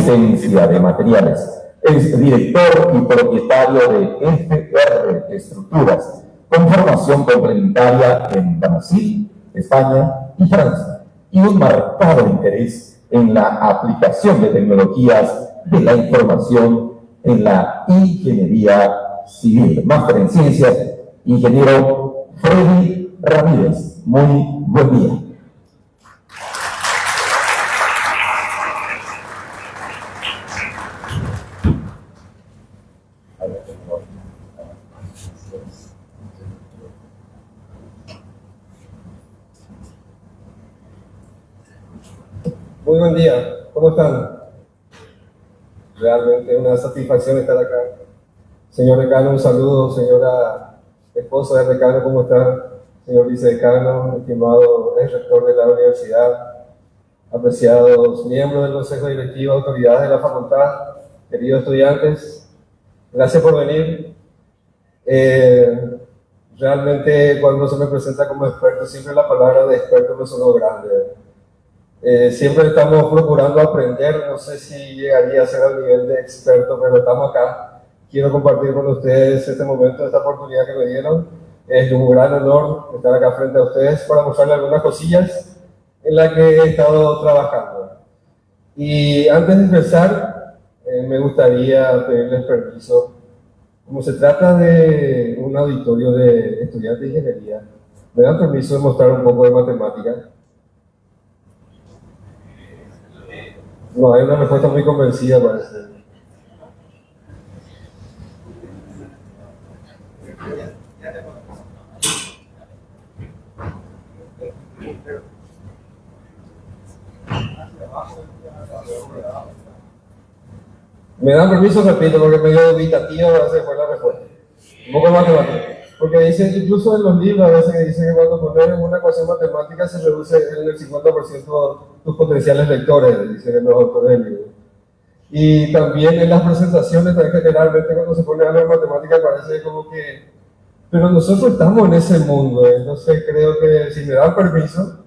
obsolescencia de materiales. Es director y propietario de FR Estructuras, con formación complementaria en Brasil, España y Francia, y un marcado interés en la aplicación de tecnologías de la información en la ingeniería civil. Máster en Ciencias, ingeniero Freddy Ramírez. Muy buen día. Muy buen día, ¿cómo están? Realmente una satisfacción estar acá. Señor decano, un saludo. Señora esposa del decano, ¿cómo está? Señor vicedecano, estimado ex rector de la universidad, apreciados miembros del consejo directivo, autoridades de la facultad, queridos estudiantes, gracias por venir. Realmente cuando se me presenta como experto, siempre la palabra de experto me sonó grande. Siempre estamos procurando aprender, no sé si llegaría a ser al nivel de experto, pero estamos acá. Quiero compartir con ustedes este momento, esta oportunidad que me dieron. Es un gran honor estar acá frente a ustedes para mostrarles algunas cosillas en las que he estado trabajando. Y antes de empezar, me gustaría pedirles permiso. Como se trata de un auditorio de estudiantes de ingeniería, ¿me dan permiso de mostrar un poco de matemática? No, hay una respuesta muy convencida, parece. Me dan permiso, repito, porque medio dubitativo a veces fue la respuesta. Un poco de matemática. Porque dice, incluso en los libros a veces que dicen que cuando pones una ecuación matemática se reduce en el 50% tus potenciales lectores, dicen los autores del libro. Y también en las presentaciones, también generalmente cuando se pone algo de matemática parece como que... Pero nosotros estamos en ese mundo, entonces creo que si me dan permiso,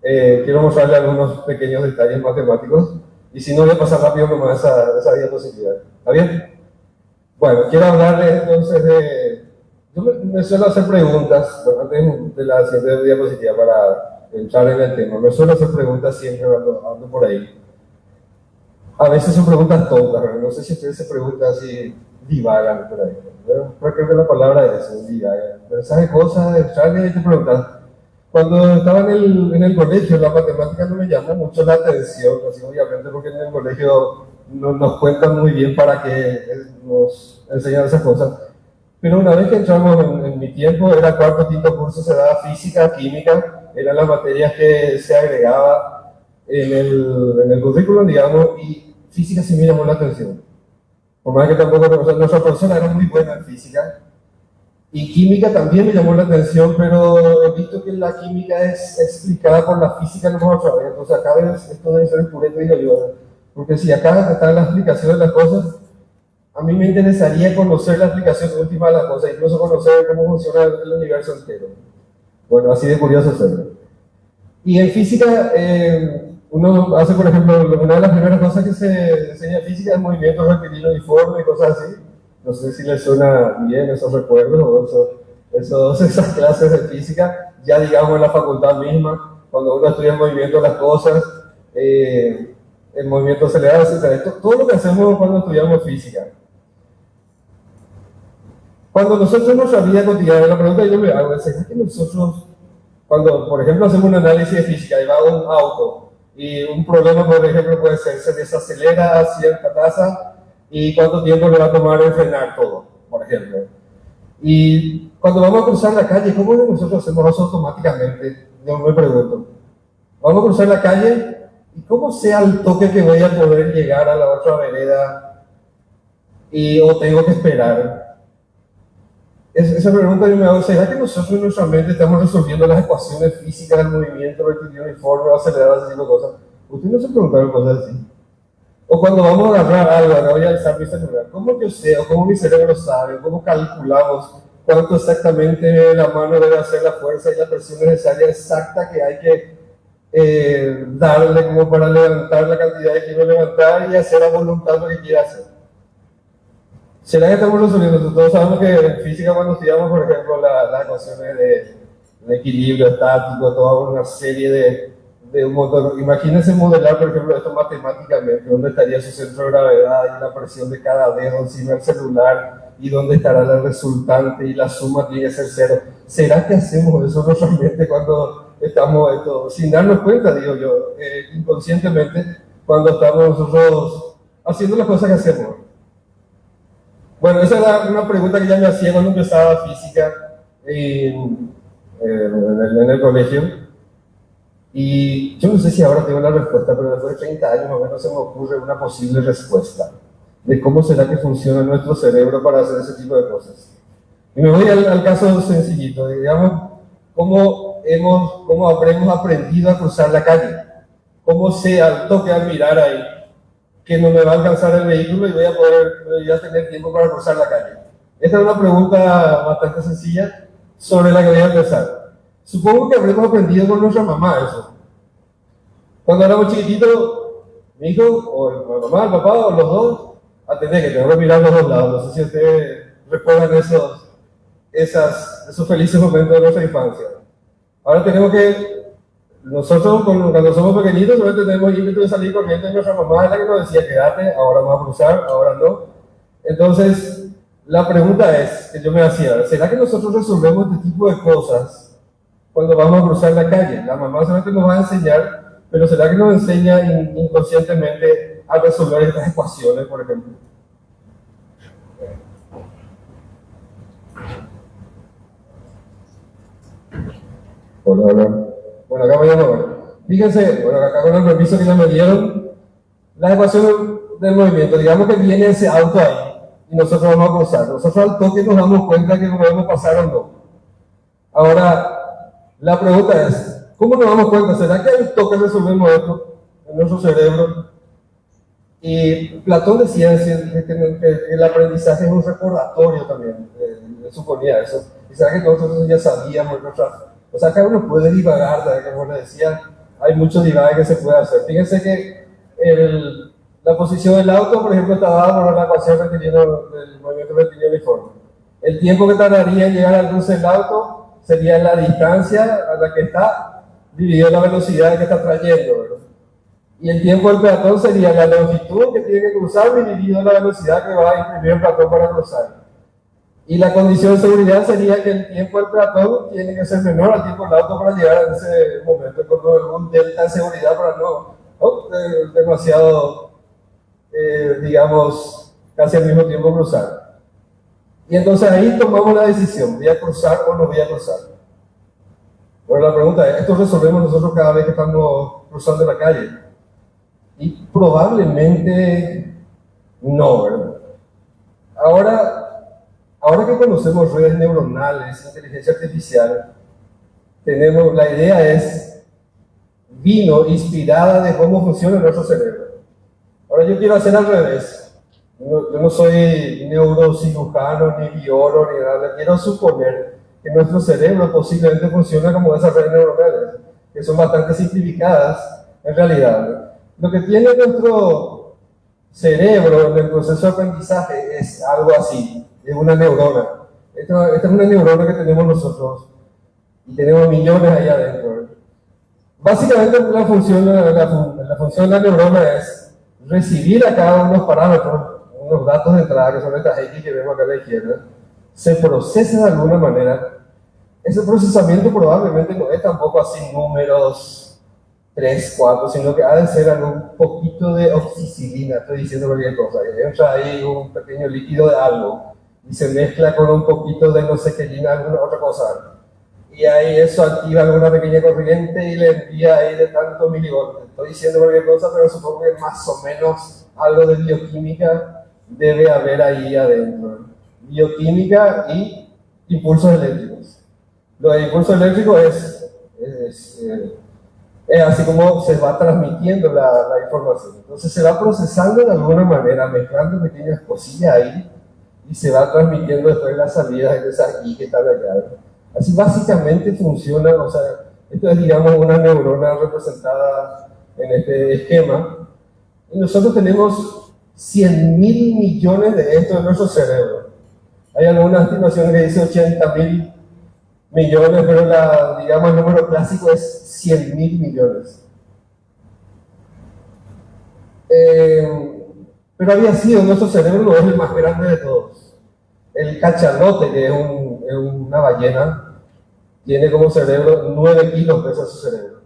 quiero mostrarle algunos pequeños detalles matemáticos. Y si no, voy a pasar rápido nomás esa diapositiva. ¿Está bien? Bueno, quiero hablarles entonces de... Yo me suelo hacer preguntas, antes de la siguiente diapositiva para entrar en el tema. Me suelo hacer preguntas siempre cuando ando por ahí. A veces son preguntas tontas, ¿verdad? No sé si ustedes se preguntan si divagan por ahí. Creo que la palabra es divagan. Pero ¿sabes cosas extrañas? Y te preguntas. Cuando estaba en el colegio, la matemática no me llamó mucho la atención, así obviamente porque en el colegio no nos cuentan muy bien para qué nos enseñan esas cosas. Pero una vez que entramos en mi tiempo, era cuarto, quinto curso, se daba física, química, eran las materias que se agregaba en el currículum, digamos, y física sí me llamó la atención. Por más que tampoco, nuestra profesora era muy buena en física. Y química también me llamó la atención, pero he visto que la química es explicada por la física no otra vez. Entonces acá esto debe ser el purete, digo yo. Porque si acá está la explicación de las cosas, a mí me interesaría conocer la explicación última de las cosas, incluso conocer cómo funciona el universo entero. Bueno, así de curioso serlo. Y en física, uno hace, por ejemplo, una de las primeras cosas que se enseña en física es movimiento rectilíneo uniforme y cosas así. No sé si les suena bien esos recuerdos o esas clases de física, ya digamos en la facultad misma, cuando uno estudia el movimiento de las cosas, el movimiento acelerado, etc. Todo lo que hacemos cuando estudiamos física. Cuando nosotros en nuestra vida cotidiana, la pregunta que yo me hago es que nosotros, cuando por ejemplo hacemos un análisis de física y va un auto, y un problema por ejemplo puede ser, se desacelera a cierta tasa, y cuánto tiempo le va a tomar en frenar todo, por ejemplo. Y cuando vamos a cruzar la calle, ¿cómo nosotros hacemos eso automáticamente? Yo me pregunto. Vamos a cruzar la calle, ¿y cómo sea el toque que voy a poder llegar a la otra vereda? ¿O tengo que esperar? Esa pregunta yo me hago, ¿será que nosotros en nuestra mente estamos resolviendo las ecuaciones físicas del movimiento, rectilíneo uniforme, aceleradas, ese tipo de cosas? ¿Ustedes no se preguntaron cosas así? O cuando vamos a agarrar algo, ahora voy a alzar mi celular, ¿cómo yo sé o cómo mi cerebro sabe, cómo calculamos cuánto exactamente la mano debe hacer la fuerza y la presión necesaria exacta que hay que darle como para levantar la cantidad que quiero levantar y hacer a voluntad lo que quiera hacer. ¿Será que estamos resolviendo? Todos sabemos que en física cuando estudiamos, por ejemplo, las ecuaciones de equilibrio estático, toda una serie de un montón. Imagínense modelar, por ejemplo, esto matemáticamente, dónde estaría su centro de gravedad y la presión de cada dedo encima del celular y dónde estará la resultante y la suma tiene que ser cero. ¿Será que hacemos eso normalmente cuando estamos sin darnos cuenta, digo yo, inconscientemente, cuando estamos nosotros haciendo las cosas que hacemos? Bueno, esa era una pregunta que ya me hacía cuando empezaba física en el colegio. Y yo no sé si ahora tengo la respuesta, pero después de 30 años más o menos se me ocurre una posible respuesta de cómo será que funciona nuestro cerebro para hacer ese tipo de cosas. Y me voy al caso sencillito, digamos, cómo habremos aprendido a cruzar la calle. Cómo sé al toque al mirar ahí que no me va a alcanzar el vehículo y voy a tener tiempo para cruzar la calle. Esta es una pregunta bastante sencilla sobre la que voy a empezar. Supongo que habremos aprendido con nuestra mamá eso. Cuando éramos chiquititos, mi hijo, o la mamá, el papá, o los dos, atendé que tengo que mirar los dos lados. No sé si ustedes recuerdan esos felices momentos de nuestra infancia. Ahora tenemos que, nosotros cuando somos pequeñitos, solo tenemos ímpetu de salir corriendo y nuestra mamá es la que nos decía, quédate, ahora vamos a cruzar, ahora no. Entonces, la pregunta es, que yo me hacía, ¿será que nosotros resolvemos este tipo de cosas cuando vamos a cruzar la calle? La mamá solamente nos va a enseñar, pero ¿será que nos enseña inconscientemente a resolver estas ecuaciones, por ejemplo? Hola. Bueno, acá voy a mover. Fíjense, bueno, acá con el permiso que ya me dieron, la ecuación del movimiento, digamos que viene ese auto ahí y nosotros vamos a cruzar. Nosotros al toque nos damos cuenta que podemos pasar o no. Ahora, la pregunta es, ¿cómo nos damos cuenta? ¿Será que al toque resolvemos esto en nuestro cerebro? Y Platón decía que el aprendizaje es un recordatorio también, suponía eso. Y será que nosotros ya sabíamos o sea, cada uno puede divagar, como les decía, hay muchos divagues que se puede hacer. Fíjense que la posición del auto, por ejemplo, está dada por la ecuación del movimiento rectilíneo uniforme. El tiempo que tardaría en llegar al cruce del auto sería la distancia a la que está dividido la velocidad que está trayendo, ¿verdad? Y el tiempo del peatón sería la longitud que tiene que cruzar dividido la velocidad que va a imprimir el peatón para cruzar. Y la condición de seguridad sería que el tiempo del peatón tiene que ser menor al tiempo del auto para llegar a ese momento, con algún delta de seguridad para no demasiado, digamos, casi al mismo tiempo cruzar. Y entonces ahí tomamos la decisión, ¿voy a cruzar o no voy a cruzar? Bueno, la pregunta es, ¿esto resolvemos nosotros cada vez que estamos cruzando la calle? Y probablemente no, ¿verdad? Ahora que conocemos redes neuronales, inteligencia artificial, la idea vino inspirada de cómo funciona nuestro cerebro. Ahora yo quiero hacer al revés. Yo no soy neurocirujano, ni biólogo, ni nada. Quiero suponer que nuestro cerebro posiblemente funciona como esas redes neuronales, que son bastante simplificadas en realidad. Lo que tiene nuestro cerebro en el proceso de aprendizaje es algo así. Es una neurona. Esta es una neurona que tenemos nosotros y tenemos millones ahí adentro. Básicamente la función de la neurona es recibir a cada uno de los parámetros, unos datos de entrada que son estas X que vemos acá a la izquierda, se procesa de alguna manera. Ese procesamiento probablemente no es tampoco así números 3, 4, sino que ha de ser algún poquito de oxicilina, estoy diciendo cualquier cosa, que entra ahí un pequeño líquido de algo y se mezcla con un poquito de no sé qué, alguna otra cosa. Y ahí eso activa alguna pequeña corriente y le envía ahí de tantos milivoltios. Estoy diciendo cualquier cosa, pero supongo que más o menos algo de bioquímica debe haber ahí adentro. Bioquímica y impulsos eléctricos. Lo de impulso eléctrico es así como se va transmitiendo la información. Entonces se va procesando de alguna manera, mezclando pequeñas cosillas ahí, y se va transmitiendo después las salidas de esas I que están allá. Así básicamente funciona, o sea, Esto es, digamos, una neurona representada en este esquema. Y nosotros tenemos 100.000 millones de estos en nuestro cerebro. Hay algunas estimaciones que dicen 80.000 millones, pero digamos, el número clásico es 100.000 millones. Pero había sido nuestro cerebro es el más grande de todos. El cachalote, que es una ballena, tiene como cerebro 9 kilos pesa su cerebro.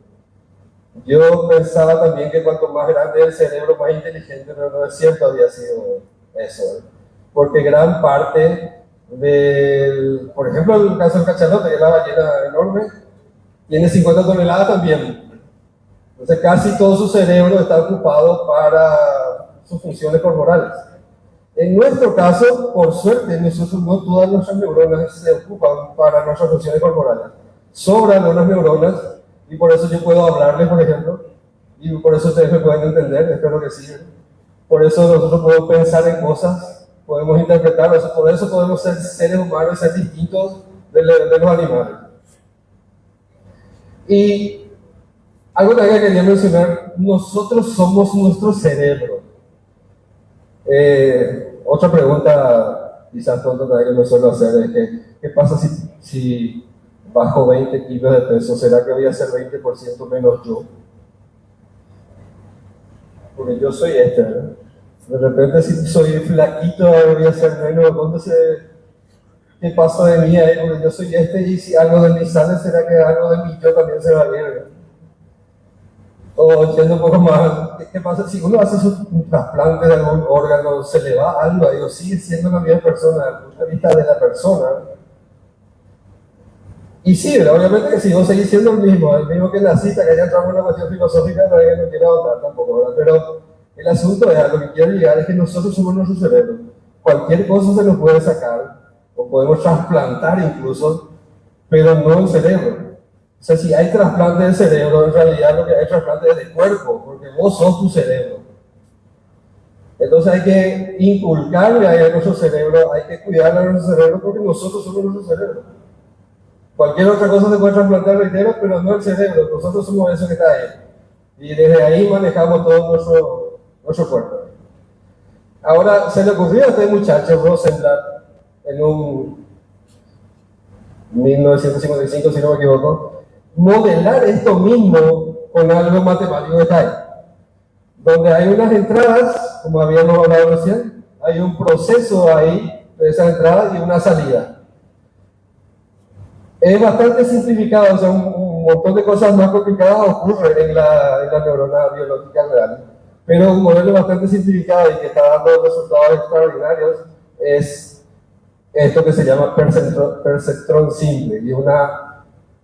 Yo pensaba también que cuanto más grande el cerebro, más inteligente, pero no es cierto, había sido eso. Porque gran parte por ejemplo, el caso del cachalote, que es la ballena enorme, tiene 50 toneladas también. Entonces casi todo su cerebro está ocupado para sus funciones corporales. En nuestro caso, por suerte, no todas nuestras neuronas se ocupan para nuestras funciones corporales. Sobran unas neuronas y por eso yo puedo hablarles, por ejemplo, y por eso ustedes me pueden entender, espero que sí. Por eso nosotros podemos pensar en cosas, podemos interpretar, por eso podemos ser seres humanos y ser distintos de los animales. Y algo también que quería mencionar, nosotros somos nuestro cerebro. Otra pregunta, quizás tonta que me suelo hacer, es que, ¿qué pasa si bajo 20 kilos de peso? ¿Será que voy a ser 20% menos yo? Porque yo soy ¿no? De repente, si soy flaquito, voy a ser menos. ¿Qué pasa de mí ahí? Porque yo soy y si algo de mí sale, ¿será que algo de mí yo también se va a ir? O yendo un poco más, ¿qué pasa si uno hace un trasplante de algún órgano, se le va algo ahí, o sigue siendo la misma persona, desde el punto de vista de la persona? Y sí, obviamente que si vos seguís siendo el mismo que la cita, que ya entramos en una cuestión filosófica, todavía no quiero hablar tampoco, ¿verdad? Pero el asunto es, a lo que quiero llegar es que nosotros somos nuestro cerebro. Cualquier cosa se nos puede sacar, o podemos trasplantar incluso, pero no el cerebro. O sea, si hay trasplante de cerebro, en realidad lo que hay trasplante es de cuerpo, porque vos sos tu cerebro. Entonces hay que inculcarle a nuestro cerebro, hay que cuidar a nuestro cerebro, porque nosotros somos nuestro cerebro. Cualquier otra cosa se puede trasplantar, reitero, pero no el cerebro, nosotros somos eso que está ahí. Y desde ahí manejamos todo nuestro cuerpo. Ahora, se le ocurrió a este muchacho, Rosenblatt, en un 1955, si no me equivoco, modelar esto mismo con algo matemático que está ahí. Donde hay unas entradas, como habíamos hablado recién, hay un proceso ahí de esas entradas y una salida. Es bastante simplificado, o sea, un montón de cosas más complicadas ocurren en la neurona biológica real. Pero un modelo bastante simplificado y que está dando resultados extraordinarios es esto que se llama perceptrón simple, y una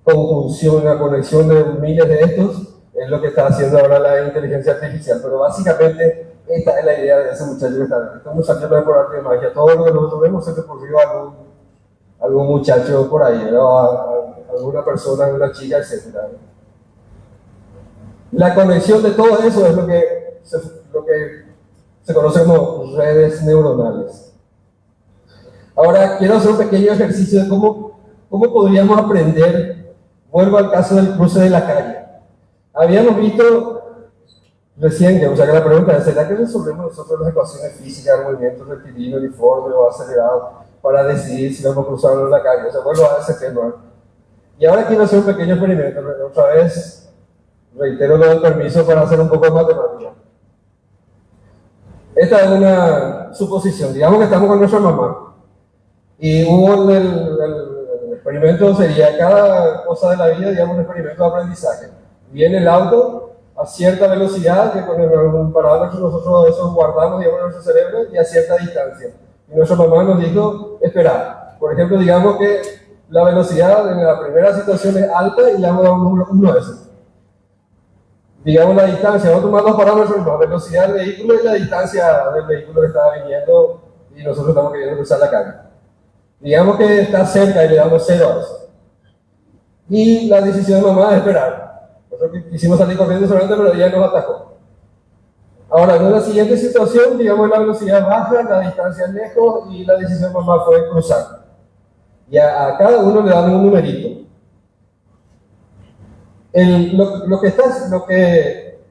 conjunción, una conexión de miles de estos es lo que está haciendo ahora la inteligencia artificial. Pero básicamente esta es la idea de ese muchacho que está. Este muchacho no es por arte de magia, todo lo que nosotros vemos se le ocurrió a algún muchacho por ahí, ¿no? A alguna persona, una chica, etc. La conexión de todo eso es lo que se conoce como redes neuronales. Ahora quiero hacer un pequeño ejercicio de cómo podríamos aprender. Vuelvo al caso del cruce de la calle. Habíamos visto recién, o sea que la pregunta es, ¿será que resolvemos nosotros las ecuaciones físicas, movimientos rectilíneos, uniforme o acelerados, para decidir si vamos a cruzar en la calle? O sea, vuelvo a ese tema. Y ahora quiero hacer un pequeño experimento. Otra vez, reitero lo del permiso para hacer un poco de matemática. Esta es una suposición. Digamos que estamos con nuestra mamá. Y hubo el experimento, sería cada cosa de la vida, digamos, un experimento de aprendizaje. Viene el auto a cierta velocidad, que con un parámetro nosotros eso guardamos, digamos, en nuestro cerebro, y a cierta distancia. Y nuestra mamá nos dijo, esperar. Por ejemplo, digamos que la velocidad en la primera situación es alta y le vamos a dar un número 1 a eso. Digamos la distancia, vamos a tomar dos parámetros, la velocidad del vehículo y la distancia del vehículo que estaba viniendo y nosotros estamos queriendo cruzar la calle. Digamos que está cerca y le damos 0 a eso. Y la decisión de mamá es esperar. Nosotros quisimos salir corriendo solamente, pero ella nos atacó. Ahora, en la siguiente situación, digamos, la velocidad baja, la distancia es lejos y la decisión de mamá fue cruzar. Y a cada uno le dan un numerito.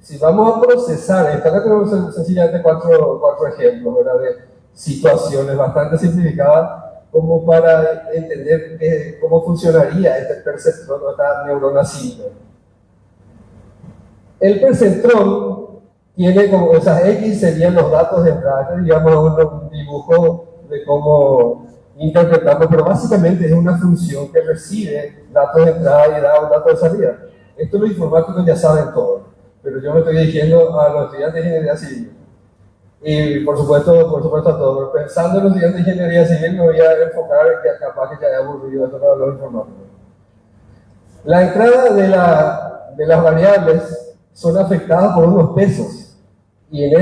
Si vamos a procesar, acá tenemos sencillamente cuatro ejemplos, ¿verdad? De situaciones bastante simplificadas como para entender cómo funcionaría este perceptrón o esta neurona simple. El perceptrón tiene como esas X serían los datos de entrada, digamos un dibujo de cómo interpretamos, pero básicamente es una función que recibe datos de entrada y da un dato de salida. Esto los informáticos ya saben todo, pero yo me estoy dirigiendo a los estudiantes de ingeniería civil. Y por supuesto a todos, pero pensando en los estudiantes de ingeniería civil me voy a enfocar en que capaz que ya haya aburrido esto para los informáticos. La entrada de las variables son afectadas por unos pesos. Y en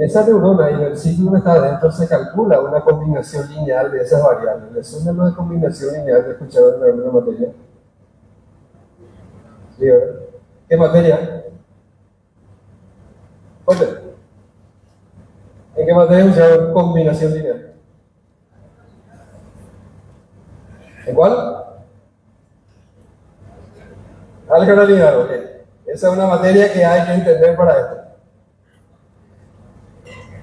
esa neurona y en el ciclo que está adentro se calcula una combinación lineal de esas variables. ¿Les suena lo de combinación lineal que escucharon en alguna materia? Sí, ¿verdad? ¿Qué materia? ¿Dónde? ¿En qué materia escucharon combinación lineal? ¿En cuál? Álgebra lineal, ok. Esa es una materia que hay que entender para esto.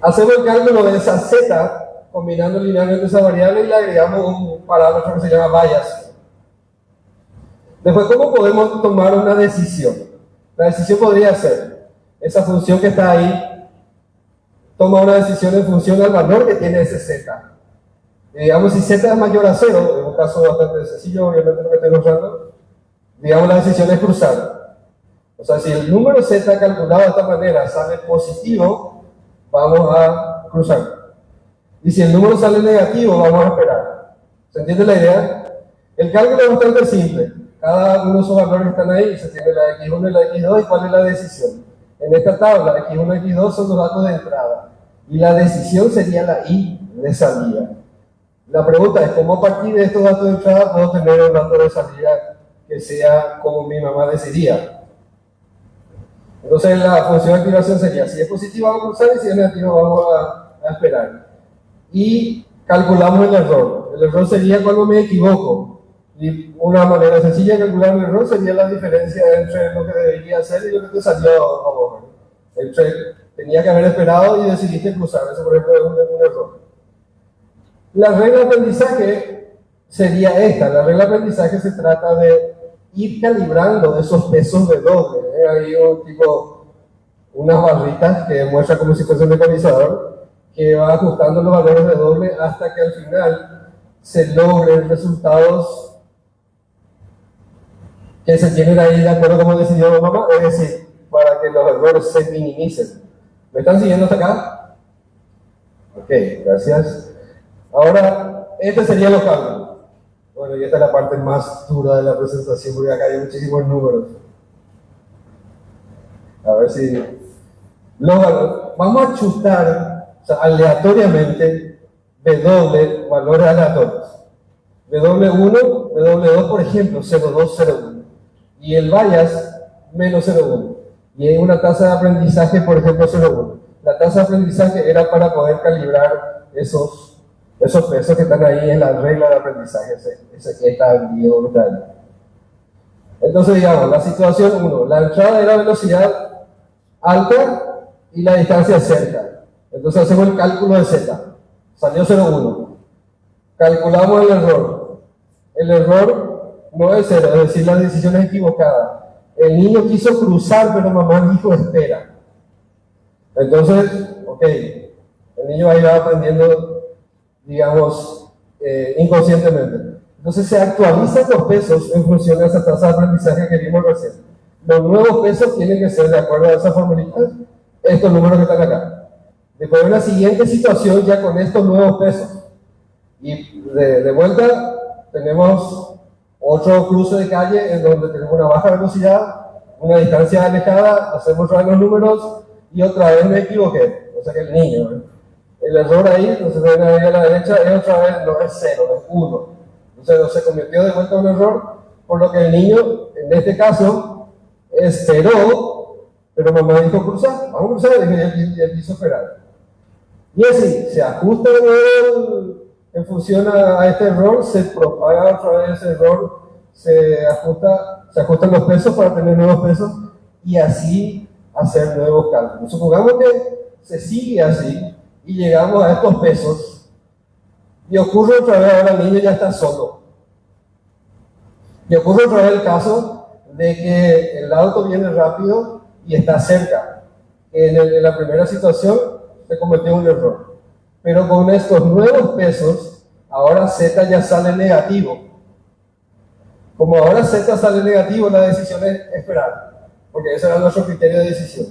Hacemos el cálculo de esa z, combinando linealmente esa variable y le agregamos un parámetro que se llama bias. Después, ¿cómo podemos tomar una decisión? La decisión podría ser, esa función que está ahí, toma una decisión en función al valor que tiene ese z. Y digamos, si z es mayor a 0, en un caso bastante sencillo, obviamente lo que estoy mostrando, digamos la decisión es cruzar. O sea, si el número z calculado de esta manera sale positivo, vamos a cruzar. Y si el número sale negativo, vamos a esperar. ¿Se entiende la idea? El cálculo es bastante simple. Cada uno de esos valores que están ahí, se tiene la X1 y la X2, ¿y cuál es la decisión? En esta tabla, X1 y X2 son los datos de entrada. Y la decisión sería la Y de salida. La pregunta es, ¿cómo a partir de estos datos de entrada puedo tener un dato de salida que sea como mi mamá decidía? Entonces la función de activación sería, si es positiva vamos a cruzar y si es negativo vamos a esperar. Y calculamos el error. El error sería cuando me equivoco. Y una manera sencilla de calcular el error sería la diferencia entre lo que debería hacer y lo que te salió a vos. Tenía que haber esperado y decidiste cruzar. Eso, por ejemplo, es un error. La regla de aprendizaje sería esta. La regla de aprendizaje se trata de ir calibrando esos pesos de doble. Hay unas barritas que muestra como si fuese un ecualizador que va ajustando los valores de doble hasta que al final se logren resultados que se tienen ahí de acuerdo como decidió mamá, es decir, para que los errores se minimicen. ¿Me están siguiendo hasta acá? Ok, gracias. Ahora, este sería los cálculos. Bueno, y esta es la parte más dura de la presentación porque acá hay muchísimos números. A ver si... vamos a chutar, o sea, aleatoriamente, W, valores aleatorios. W1, W2, por ejemplo, 0,201. Y el bias, menos 0,1. Y hay una tasa de aprendizaje, por ejemplo, 0,1. La tasa de aprendizaje era para poder calibrar esos pesos que están ahí en la regla de aprendizaje, ese que está bien brutal. Entonces, digamos, la situación 1, la entrada era velocidad alta y la distancia cerca. Entonces hacemos el cálculo de z. Salió 0,1. Calculamos el error. El error no es 0, es decir, la decisión es equivocada. El niño quiso cruzar, pero mamá dijo espera. Entonces, ok, el niño ahí va aprendiendo, digamos, inconscientemente. Entonces se actualizan los pesos en función de esa tasa de aprendizaje que vimos recién. Los nuevos pesos tienen que ser, de acuerdo a esa formulita, estos números que están acá. Después de la siguiente situación ya con estos nuevos pesos. Y de vuelta tenemos otro cruce de calle en donde tenemos una baja velocidad, una distancia alejada, hacemos otra vez los números y otra vez me equivoqué. O sea que el niño, el error ahí, entonces ven ahí a la derecha, es otra vez, no es 0, es 1. Entonces se convirtió de vuelta en un error, por lo que el niño, en este caso, esperó, pero mamá dijo cruzar, vamos a cruzar, y él quiso esperar. Y así, se ajusta de nuevo en función a este error, se propaga otra vez ese error, se ajustan los pesos para tener nuevos pesos y así hacer nuevos cálculos. Supongamos que se sigue así y llegamos a estos pesos y ocurre otra vez, ahora el niño ya está solo. Y ocurre otra vez el caso de que el auto viene rápido y está cerca. En la primera situación se cometió un error. Pero con estos nuevos pesos, ahora Z ya sale negativo. Como ahora Z sale negativo, la decisión es esperar, porque ese era nuestro criterio de decisión.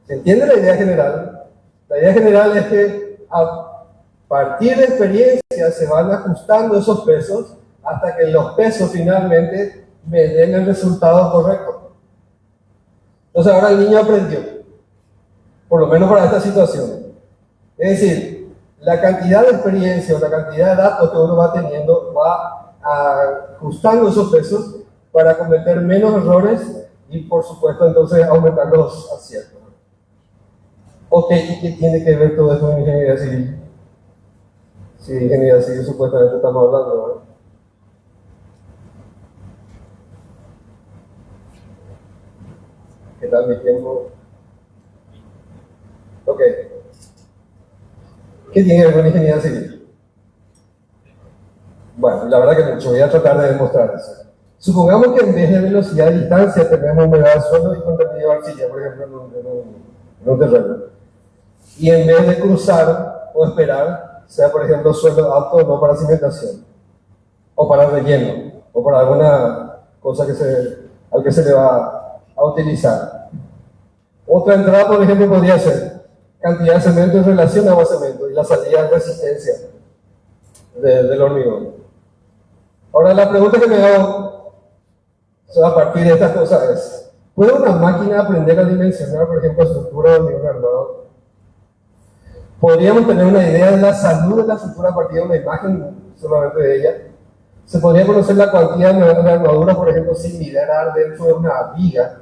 ¿Se entiende la idea general? La idea general es que a partir de experiencia se van ajustando esos pesos hasta que los pesos finalmente me den el resultado correcto. Entonces ahora el niño aprendió, por lo menos para esta situación. Es decir, la cantidad de experiencia o la cantidad de datos que uno va teniendo va ajustando esos pesos para cometer menos errores y por supuesto entonces aumentar los aciertos. Ok, ¿y qué tiene que ver todo esto con ingeniería civil? Sí, ingeniería civil supuestamente estamos hablando, ¿no? ¿Qué tal mi tiempo? Ok. ¿Qué tiene que ver con ingeniería civil? Bueno, la verdad que mucho, voy a tratar de demostrar eso. Supongamos que en vez de velocidad de distancia tenemos humedad del suelo y contenido de arcilla, por ejemplo, en un terreno. Y en vez de cruzar o esperar, sea por ejemplo suelo apto o no para cimentación, o para relleno, o para alguna cosa al que se le va a utilizar. Otra entrada, por ejemplo, podría ser cantidad de cemento en relación a más cemento y la salida de resistencia del hormigón. Ahora la pregunta que me hago a partir de estas cosas es: ¿puede una máquina aprender a dimensionar, por ejemplo, estructura de hormigón armado? ¿Podríamos tener una idea de la salud de la estructura a partir de una imagen solamente de ella? ¿Se podría conocer la cuantía de armadura, por ejemplo, sin mirar dentro de una viga,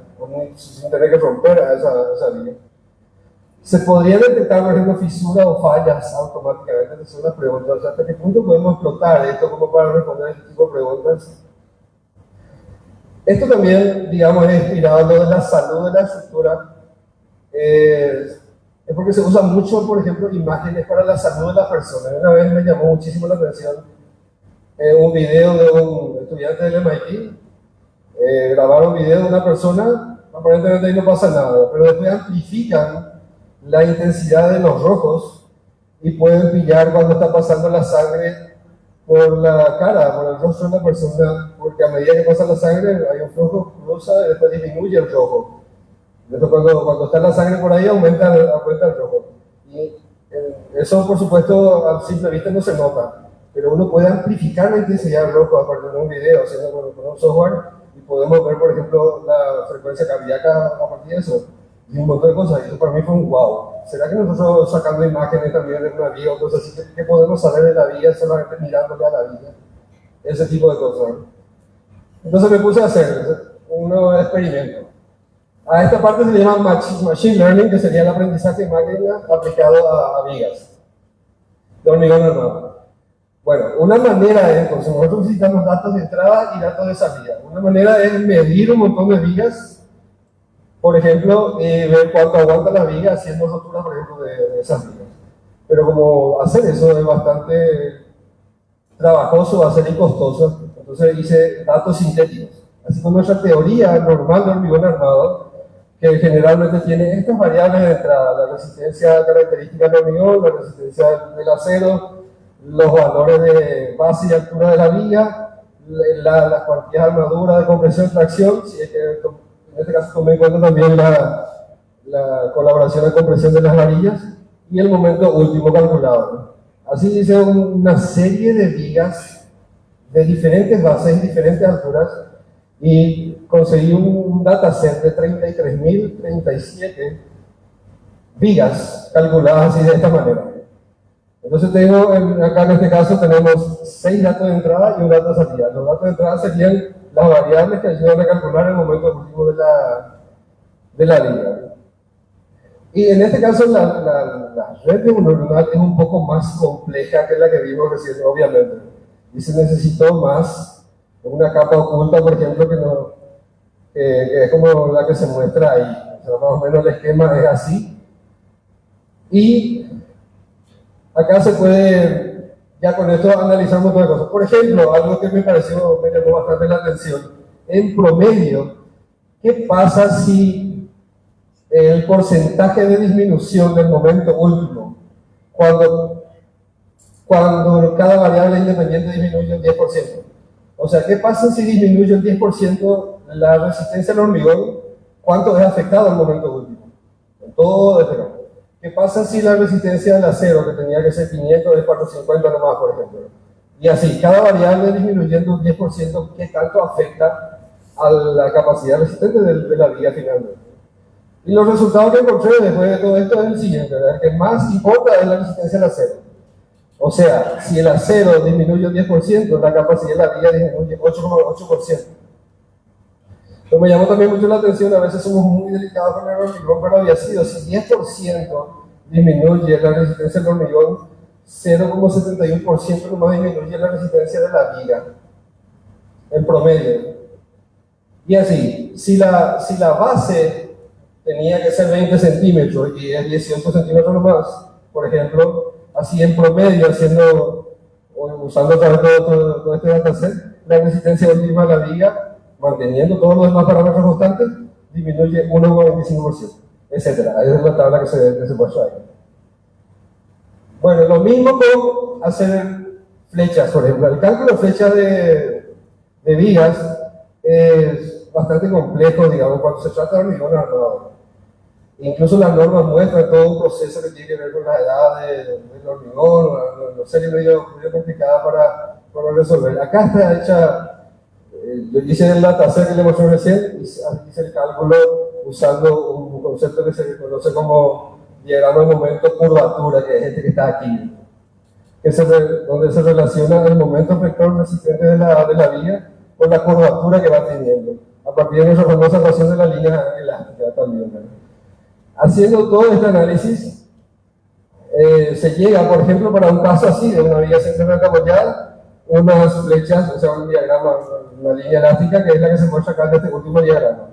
sin tener que romper a esa viga? ¿Se podría detectar, por ejemplo, fisuras o fallas automáticamente? Esas son las preguntas. O sea, ¿hasta qué punto podemos explotar esto como para responder a este tipo de preguntas? Esto también, digamos, es inspirado en lo de la salud de la estructura. Es porque se usa mucho, por ejemplo, imágenes para la salud de la persona. Una vez me llamó muchísimo la atención un video de un estudiante del MIT. Grabaron un video de una persona, aparentemente ahí no pasa nada, pero después amplifican la intensidad de los rojos y pueden pillar cuando está pasando la sangre por la cara, por el rostro de la persona, porque a medida que pasa la sangre hay un flujo, cruza y después disminuye el rojo. Entonces cuando está la sangre por ahí aumenta el rojo. Y eso por supuesto a simple vista no se nota, pero uno puede amplificar la intensidad del rojo a partir de un video, haciendo con un software, y podemos ver por ejemplo la frecuencia cardíaca a partir de eso. Y un montón de cosas, y eso para mí fue un wow. ¿Será que nosotros sacando imágenes también de una viga o cosas así, que podemos saber de la viga solamente mirándole a la viga? Ese tipo de cosas. Entonces me puse a hacer un experimento. A esta parte se le llama Machine Learning, que sería el aprendizaje de máquina aplicado a vigas de hormigón armado. Bueno, una manera es, entonces nosotros necesitamos datos de entrada y datos de salida. Una manera es medir un montón de vigas. Por ejemplo, ver cuánto aguanta la viga haciendo roturas, por ejemplo, de esas vigas. Pero como hacer eso es bastante trabajoso, va a ser y costoso, entonces hice datos sintéticos. Así como nuestra teoría normal de hormigón armado, que generalmente tiene estas variables de entrada: la resistencia característica del hormigón, la resistencia del acero, los valores de base y altura de la viga, las cuantías de armadura, de compresión y tracción, si es que en este caso tomé en cuenta también la colaboración de compresión de las varillas, y el momento último calculado. Así hice una serie de vigas de diferentes bases y diferentes alturas y conseguí un dataset de 33.037 vigas calculadas así de esta manera. Entonces acá en este caso tenemos 6 datos de entrada y un dato de salida. Los datos de entrada serían las variables que ayudan a calcular el momento último de la viga. Y en este caso la red neuronal es un poco más compleja que la que vimos recién, obviamente. Y se necesitó más una capa oculta, por ejemplo, que es como la que se muestra ahí. O sea, más o menos el esquema es así. Y acá se puede, ya con esto analizamos todas las cosas. Por ejemplo, algo que me llamó bastante la atención, en promedio, ¿qué pasa si el porcentaje de disminución del momento último, cuando cada variable independiente disminuye un 10%? O sea, ¿qué pasa si disminuye un 10% la resistencia al hormigón? ¿Cuánto es afectado al momento último? En todo este campo. ¿Qué pasa si la resistencia del acero, que tenía que ser 500, es 450 nomás, por ejemplo? Y así, cada variable disminuyendo un 10%, ¿qué tanto afecta a la capacidad resistente de la viga finalmente? Y los resultados que encontré después de todo esto es el siguiente, ¿verdad? El que más importa es la resistencia del acero. O sea, si el acero disminuye un 10%, la capacidad de la viga disminuye 8,8%. Pero me llamó también mucho la atención, a veces somos muy delicados con el hormigón, pero había sido, si 10% disminuye la resistencia del hormigón, 0,71% nomás disminuye la resistencia de la viga, en promedio. Y así, si la base tenía que ser 20 centímetros y es 18 centímetros nomás, por ejemplo, así en promedio, usando todo este dataset, la resistencia última de la viga, manteniendo todos los demás parámetros constantes, disminuye 1,25%, etc. Ahí es la tabla que se muestra ahí. Bueno, lo mismo con hacer flechas, por ejemplo. El cálculo de flechas de vigas es bastante complejo, digamos, cuando se trata de hormigón armado. Incluso las normas muestran todo un proceso que tiene que ver con la edad del hormigón, no sé, es medio complicada para resolver. Acá está hecha. Yo hice el dataset que le mostré recién y hice el cálculo usando un concepto que se conoce como diagrama de momento curvatura, que es este que está aquí, donde se relaciona el momento vector resistente de la viga con la curvatura que va teniendo, a partir de esa famosa ecuación de la línea elástica también. Haciendo todo este análisis, se llega, por ejemplo, para un caso así, de una viga centralmente apoyada, unas flechas, o sea, un diagrama, una línea elástica, que es la que se muestra acá en este último diagrama.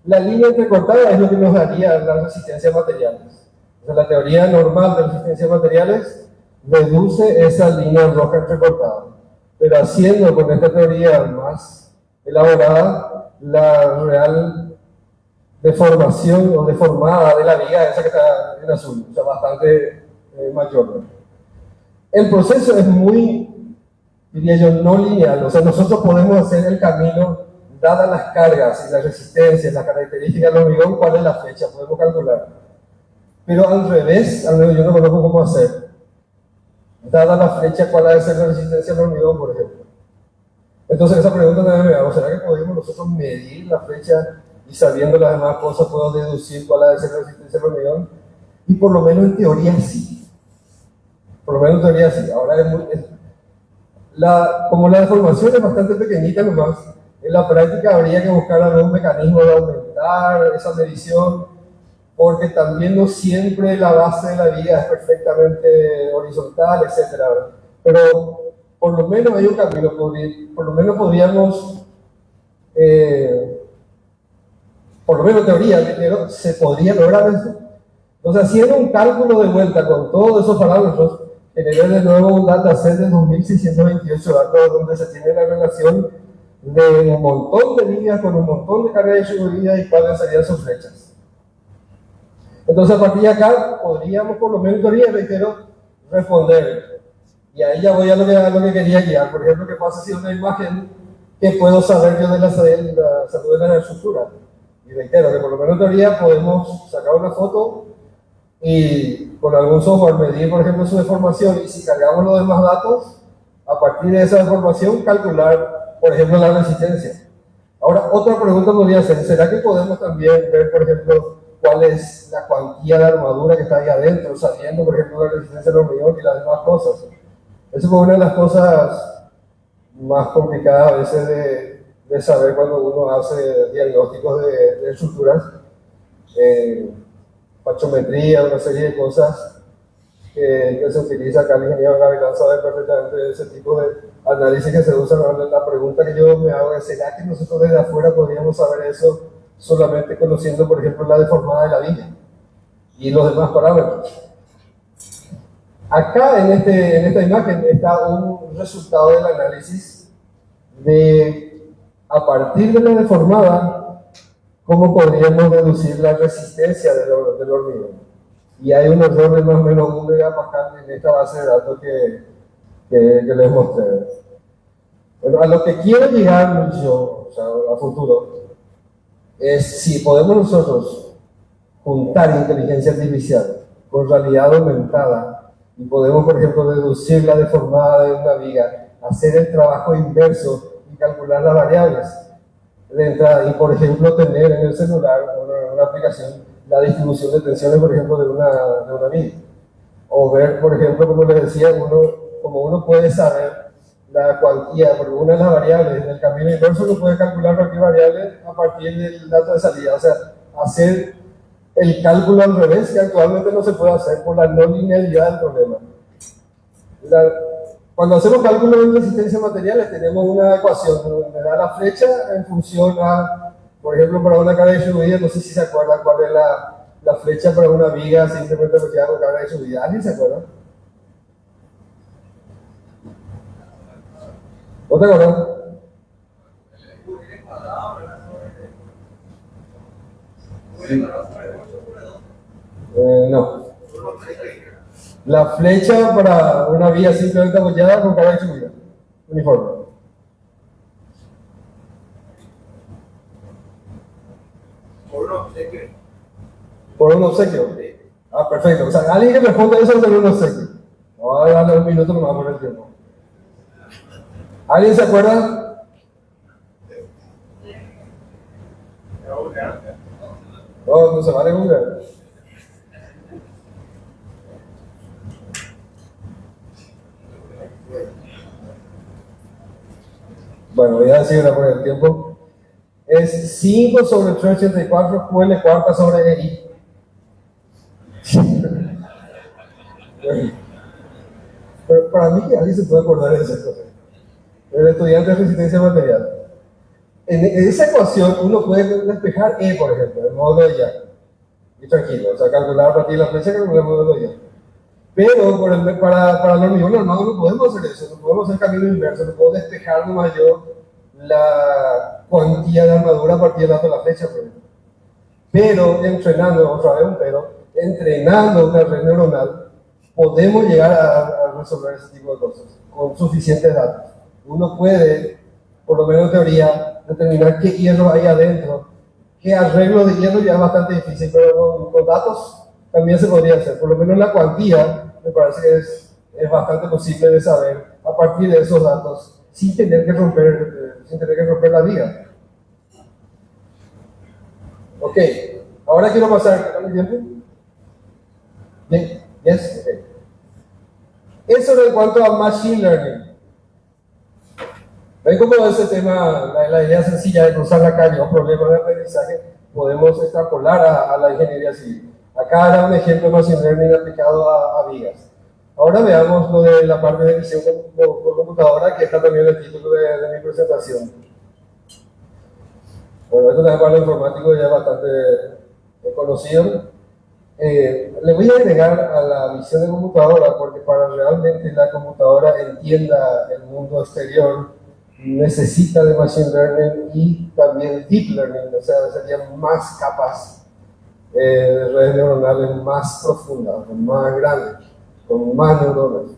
La línea entrecortada es lo que nos daría la resistencia a materiales. O sea, la teoría normal de resistencia a materiales reduce esa línea roja entrecortada. Pero haciendo con esta teoría más elaborada, la real deformación o deformada de la viga, esa que está en azul, o sea, bastante mayor. El proceso es muy, diría yo, no lineal. O sea, nosotros podemos hacer el camino, dadas las cargas y las resistencias, las características del hormigón, cuál es la fecha, podemos calcular. Pero al revés, al menos yo no conozco cómo hacer. Dada la flecha, cuál ha de ser la resistencia del hormigón, por ejemplo. Entonces esa pregunta también me hago, ¿será que podemos nosotros medir la flecha y sabiendo las demás cosas puedo deducir cuál ha de ser la resistencia del hormigón? Y por lo menos en teoría sí. Por lo menos en teoría sí. Ahora como la deformación es bastante pequeñita nomás, en la práctica habría que buscar algún mecanismo de aumentar esa medición, porque también no siempre la base de la viga es perfectamente horizontal, etc. Pero por lo menos hay un camino, por lo menos podríamos, por lo menos en teoría, pero se podría lograr eso. Entonces, haciendo un cálculo de vuelta con todos esos parámetros, generé de nuevo un dataset de 2628 datos donde se tiene la relación de un montón de vigas con un montón de carga de seguridad y cuáles serían sus flechas. Entonces, a partir de acá, podríamos, por lo menos en teoría, reitero, responder. Y ahí ya voy a lo que quería guiar. Por ejemplo, ¿qué pasa si una imagen que puedo saber yo de la salud de la estructura? Y reitero que por lo menos en teoría podemos sacar una foto y con algún software medir, por ejemplo, su deformación, y si cargamos los demás datos, a partir de esa deformación calcular, por ejemplo, la resistencia. Ahora, otra pregunta podría ser, ¿será que podemos también ver, por ejemplo, cuál es la cuantía de armadura que está ahí adentro, sabiendo, por ejemplo, la resistencia del hormigón y las demás cosas? Eso fue una de las cosas más complicadas a veces de saber cuando uno hace diagnósticos de estructuras. Pachometría, una serie de cosas que se utiliza acá. El ingeniero Gavilán sabe perfectamente ese tipo de análisis que se usa. La pregunta que yo me hago es, ¿será que nosotros desde afuera podríamos saber eso solamente conociendo, por ejemplo, la deformada de la viña y los demás parámetros? Acá en esta imagen está un resultado del análisis de, a partir de la deformada, cómo podríamos deducir la resistencia del hormigón. Y hay un error de más o menos 1 megapascal en esta base de datos que les mostré. Bueno, a lo que quiero llegar yo, o sea, a futuro, es si podemos nosotros juntar inteligencia artificial con realidad aumentada y podemos, por ejemplo, deducir la deformada de una viga, hacer el trabajo inverso y calcular las variables de entrada y, por ejemplo, tener en el celular una aplicación la distribución de tensiones, por ejemplo, de una viga. O ver, por ejemplo, como les decía, como uno puede saber la cuantía, porque una de las variables del camino inverso uno puede calcular cualquier variable a partir del dato de salida. O sea, hacer el cálculo al revés, que actualmente no se puede hacer por la no linealidad del problema. Cuando hacemos cálculos de resistencia a materiales, tenemos una ecuación donde da la flecha en función a, por ejemplo, para una carga distribuida, no sé si se acuerdan cuál es la flecha para una viga simplemente porque hago carga distribuida. ¿Alguien se acuerda? ¿No te acuerdas? Sí. No. La flecha para una vía simplemente apoyada con carga distribuida. Uniforme. Por un obsequio. Ah, perfecto. O sea, alguien que responda eso es un obsequio. Voy a darle un minuto nomás por el tiempo. ¿Alguien se acuerda? No se vale googlear. Bueno, voy a decirla por el tiempo. Es 5 sobre 384 QL cuarta sobre EI. Pero para mí alguien se puede acordar de esas cosas. El estudiante de resistencia material. En esa ecuación uno puede despejar E, por ejemplo, el módulo de Young. Y tranquilo, o sea, calcular a partir de la flecha, calcular el módulo de Young. Pero para el hormigón normal no podemos hacer eso, no podemos hacer camino inverso, no puedo despejar nomás yo la cuantía de armadura a partir del dato de la flecha, por ejemplo. Pero entrenando, otra vez un pero, entrenando una red neuronal, podemos llegar a resolver ese tipo de cosas con suficientes datos. Uno puede, por lo menos en teoría, determinar qué hierro hay adentro, qué arreglo de hierro ya es bastante difícil, pero con datos también se podría hacer. Por lo menos la cuantía me parece que es bastante posible de saber a partir de esos datos sin tener que romper la viga. Ok, ahora quiero pasar ¿a mi tiempo? Bien, yes, okay. Eso en cuanto a Machine Learning. ¿Ven cómo ese tema, la idea sencilla de cruzar la calle o problemas de aprendizaje, podemos extrapolar a la ingeniería civil? Acá era un ejemplo de Machine Learning aplicado a vigas. Ahora veamos lo de la parte de edición por computadora, que está también el título de mi presentación. Bueno, esto es lo informático ya bastante conocido. Le voy a agregar a la visión de computadora, porque para realmente la computadora entienda el mundo exterior, necesita de Machine Learning y también Deep Learning, o sea, serían más capas de redes neuronales más profundas, más grandes, con más neuronas.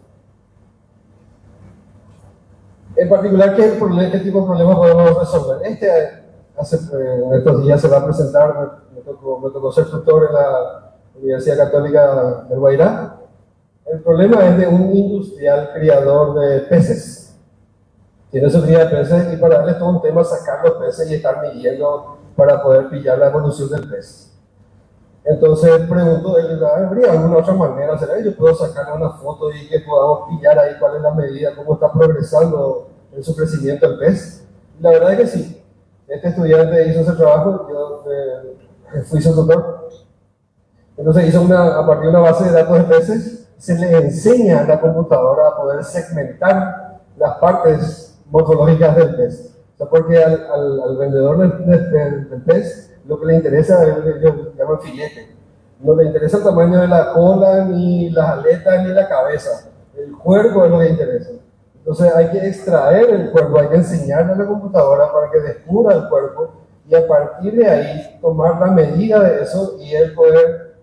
En particular, ¿qué tipo de problemas podemos resolver? En estos días se va a presentar, me tocó ser tutor en la Universidad Católica del Guairá. El problema es de un industrial criador de peces. Tiene su cría de peces y para darle todo un tema sacar los peces y estar midiendo para poder pillar la evolución del pez. Entonces pregunto, ¿habría alguna otra manera? ¿Será que yo puedo sacarle una foto y que podamos pillar ahí cuál es la medida, cómo está progresando en su crecimiento el pez? Y la verdad es que sí. Este estudiante hizo ese trabajo, yo fui su tutor. Entonces hizo a partir de una base de datos de peces, se le enseña a la computadora a poder segmentar las partes morfológicas del pez. O sea, porque al vendedor del pez lo que le interesa es lo que ellos llaman filete. No le interesa el tamaño de la cola, ni las aletas, ni la cabeza. El cuerpo es lo que interesa. Entonces hay que extraer el cuerpo, hay que enseñarle a la computadora para que descubra el cuerpo y a partir de ahí tomar la medida de eso y él poder,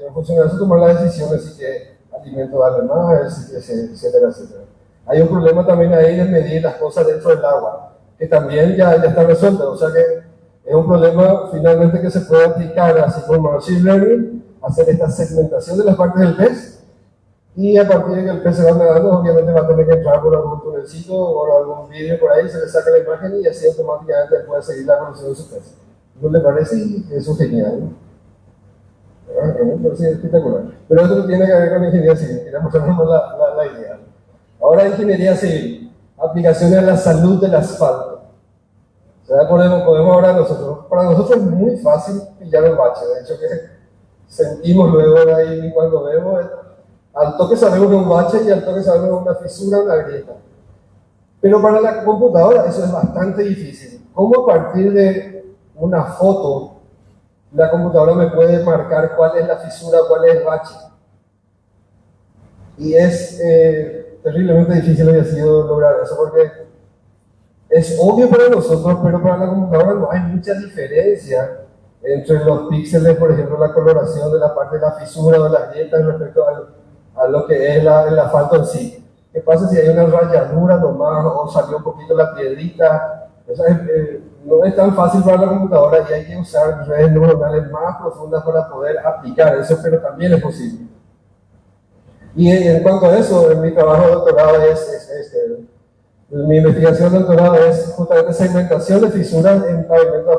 en función de eso, tomar las decisiones si que alimento darle más, etcétera, etcétera. Hay un problema también ahí de medir las cosas dentro del agua, que también ya está resuelto, o sea que es un problema finalmente que se puede aplicar así como Machine Learning, hacer esta segmentación de las partes del pez, y a partir de que el pez se va nadando, obviamente va a tener que entrar por algún tunelcito o algún vídeo por ahí, se le saca la imagen y así automáticamente puede seguir la evolución de su pez. ¿No le parece? Eso es genial, ¿no? Me parece espectacular. Pero esto no tiene que ver con ingeniería civil, quería mostrarnos la idea. Ahora ingeniería civil, aplicaciones a la salud del asfalto. O sea, podemos ahora para nosotros es muy fácil pillar el bache, de hecho que sentimos luego ahí cuando vemos, al toque sabemos que es un bache y al toque sabemos que es una fisura, una grieta. Pero para la computadora eso es bastante difícil. ¿Cómo a partir de una foto la computadora me puede marcar cuál es la fisura, cuál es el bache? Y es terriblemente difícil haya sido lograr eso porque es obvio para nosotros, pero para la computadora no hay mucha diferencia entre los píxeles, por ejemplo, la coloración de la parte de la fisura o de las grietas respecto a lo que es el asfalto en sí. ¿Qué pasa si hay una rayadura nomás o salió un poquito la piedrita? O sea, no es tan fácil para la computadora y hay que usar redes neuronales más profundas para poder aplicar eso, pero también es posible. Y en cuanto a eso, en mi trabajo de doctorado mi investigación de doctorado es justamente segmentación de fisuras en pavimento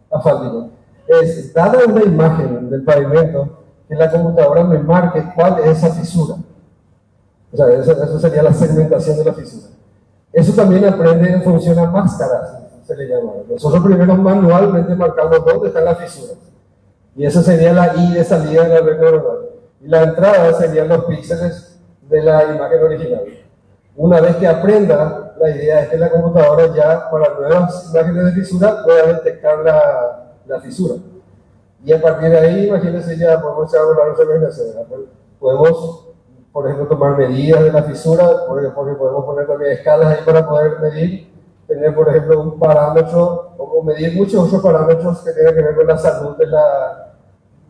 asfáltico. Es dada una imagen del pavimento, que la computadora me marque cuál es esa fisura. O sea, eso sería la segmentación de la fisura. Eso también aprende en función a máscaras, se le llama. Nosotros primero manualmente marcamos dónde están las fisuras. Y eso sería la I de salida de la red neuronal. Y la entrada serían los píxeles de la imagen original. Una vez que aprenda, la idea es que la computadora ya para nuevas imágenes de fisura pueda detectar la fisura. Y a partir de ahí, imagínense, ya podemos echar a volar nuestra imaginación. Podemos, por ejemplo, tomar medidas de la fisura, porque podemos poner también escalas ahí para poder medir, tener, por ejemplo, un parámetro, o medir muchos otros parámetros que tengan que ver con la salud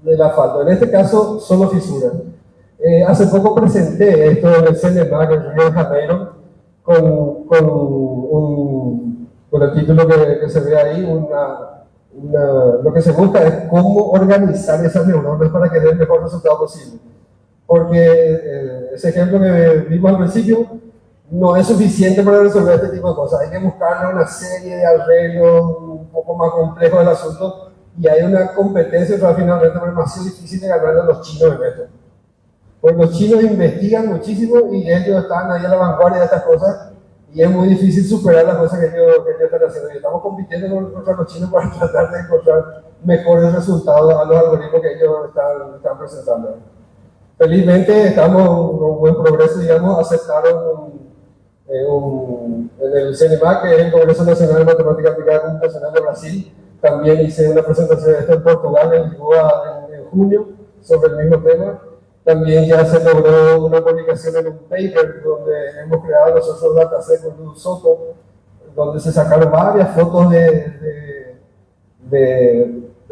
del asfalto. En este caso, solo fisuras. Hace poco presenté esto en el CNMAC en Río de Janeiro con el título que se ve ahí, lo que se busca es cómo organizar esas neuronas para que den el mejor resultado posible. Porque ese ejemplo que vimos al principio no es suficiente para resolver este tipo de cosas. Hay que buscarle una serie de arreglos un poco más complejos del asunto y hay una competencia finalmente demasiado difícil de ganarle a los chinos en esto. Porque los chinos investigan muchísimo y ellos están ahí a la vanguardia de estas cosas y es muy difícil superar las cosas que ellos están haciendo. Y estamos compitiendo contra los chinos para tratar de encontrar mejores resultados a los algoritmos que ellos están presentando. Felizmente estamos en un buen progreso, digamos, aceptaron en el CNMA, que es el Congreso Nacional de Matemática Aplicada Computacional de Brasil. También hice una presentación de esto en Portugal, en Lisboa, en junio, sobre el mismo tema. También ya se logró una publicación en un paper donde hemos creado nosotros dataset con un Soto, donde se sacaron varias fotos de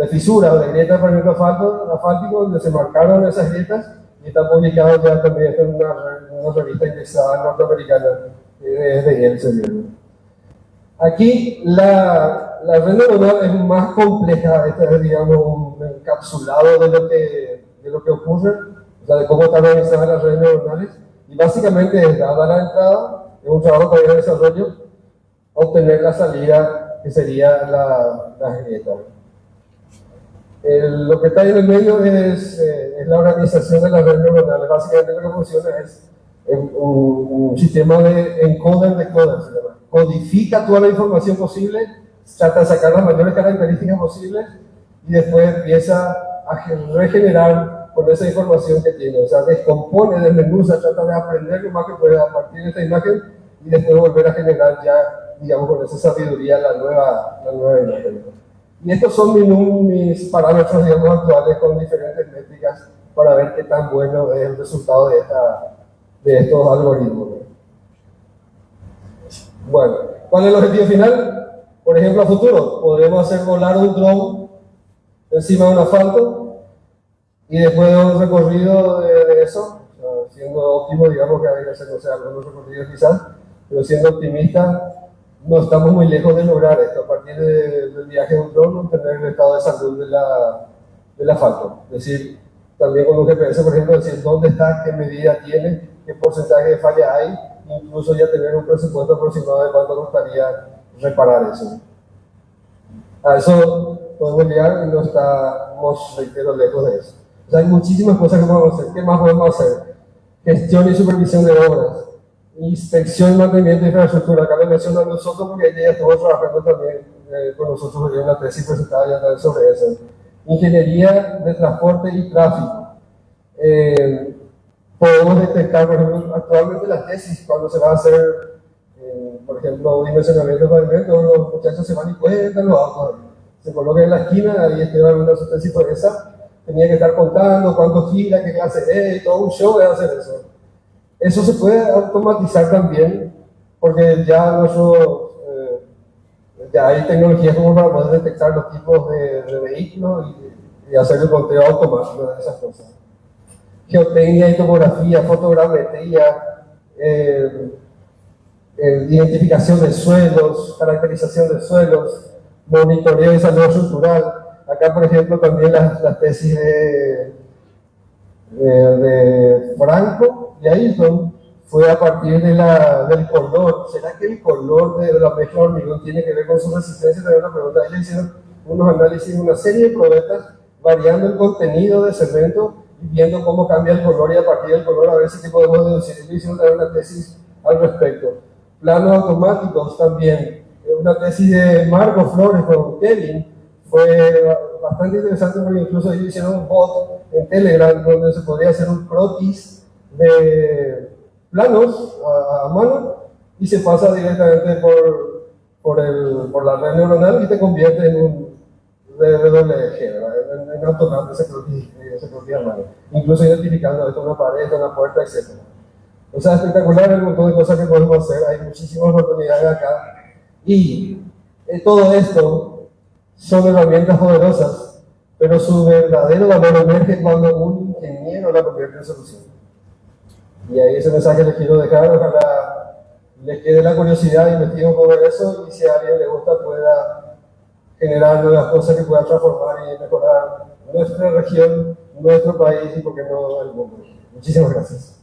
fisuras, de grietas para el asfáltico, donde se marcaron esas grietas y está publicado ya también en una revista indexada norteamericana de Elsevier. Aquí la red neuronal es más compleja, esta es, digamos, un encapsulado de lo que ocurre, o sea, de cómo están organizadas las redes neuronales, y básicamente es dada la entrada, es un trabajo todavía de desarrollo, obtener la salida, que sería la grieta. Lo que está ahí en el medio es la organización de las redes neuronales. Básicamente lo que funciona es un sistema de encoder-decoder, se llama. Codifica toda la información posible, trata de sacar las mayores características posibles y después empieza a regenerar con esa información que tiene. O sea, descompone, desmenuza, trata de aprender lo más que pueda a partir de esta imagen y después volver a generar ya, digamos, con esa sabiduría la nueva imagen. Y estos son mis parámetros, digamos, actuales con diferentes métricas para ver qué tan bueno es el resultado de estos algoritmos. Bueno, ¿cuál es el objetivo final? Por ejemplo, a futuro, podremos hacer volar un dron encima de un asfalto y después de un recorrido de eso, o sea, siendo óptimo, digamos que hay que hacer, no sé, algunos recorridos quizás, pero siendo optimista, no estamos muy lejos de lograr esto. A partir del viaje de un dron, tener el estado de salud del asfalto. Es decir, también con un GPS, por ejemplo, decir dónde está, qué medida tiene, qué porcentaje de falla hay, incluso ya tener un presupuesto aproximado de cuánto costaría reparar eso. A eso podemos llegar y no estamos, reitero, lejos de eso. O sea, hay muchísimas cosas que podemos hacer. ¿Qué más podemos hacer? Gestión y supervisión de obras, inspección y mantenimiento de infraestructura. Acá lo menciono a nosotros porque ella estuvo trabajando también con nosotros en una tesis presentada ya también sobre eso. Ingeniería de transporte y tráfico. Podemos detectar, por ejemplo, actualmente las tesis, cuando se va a hacer, por ejemplo, dimensionamiento de pavimento, los muchachos se van y cuentan los autos. Se colocan en la esquina, ahí está una tesis por esa. Tenía que estar contando cuánto gira, qué clase es, y todo un show de hacer eso. Eso se puede automatizar también, porque ya ya hay tecnologías como para poder detectar los tipos de vehículos y hacer el conteo automático de esas cosas. Geotecnia y topografía, fotogrametría, identificación de suelos, caracterización de suelos, monitoreo y salud estructural. Acá, por ejemplo, también las tesis de Franco y Ayrton fue a partir del color. ¿Será que el color de la mezcla de hormigón tiene que ver con su resistencia? También una pregunta. Ahí le hicieron unos análisis, una serie de probetas, variando el contenido de cemento y viendo cómo cambia el color, y a partir del color a ver si podemos deducir. Le hicieron también una tesis al respecto. Planos automáticos también. Una tesis de Marco Flores con Kevin fue bastante interesante porque incluso ellos hicieron un bot en Telegram donde se podría hacer un croquis de planos a mano y se pasa directamente por la red neuronal y te convierte en un DWG, en automático ese croquis a mano, incluso identificando esto, una pared, una puerta, etc. O sea, espectacular el montón de cosas que podemos hacer, hay muchísimas oportunidades acá y todo esto son herramientas poderosas, pero su verdadero valor emerge cuando un ingeniero la convierte en solución. Y ahí ese mensaje les quiero dejar, ojalá les quede la curiosidad, investiguen un poco de eso y si a alguien le gusta pueda generar nuevas cosas que puedan transformar y mejorar nuestra región, nuestro país y, por qué no, el mundo. Muchísimas gracias.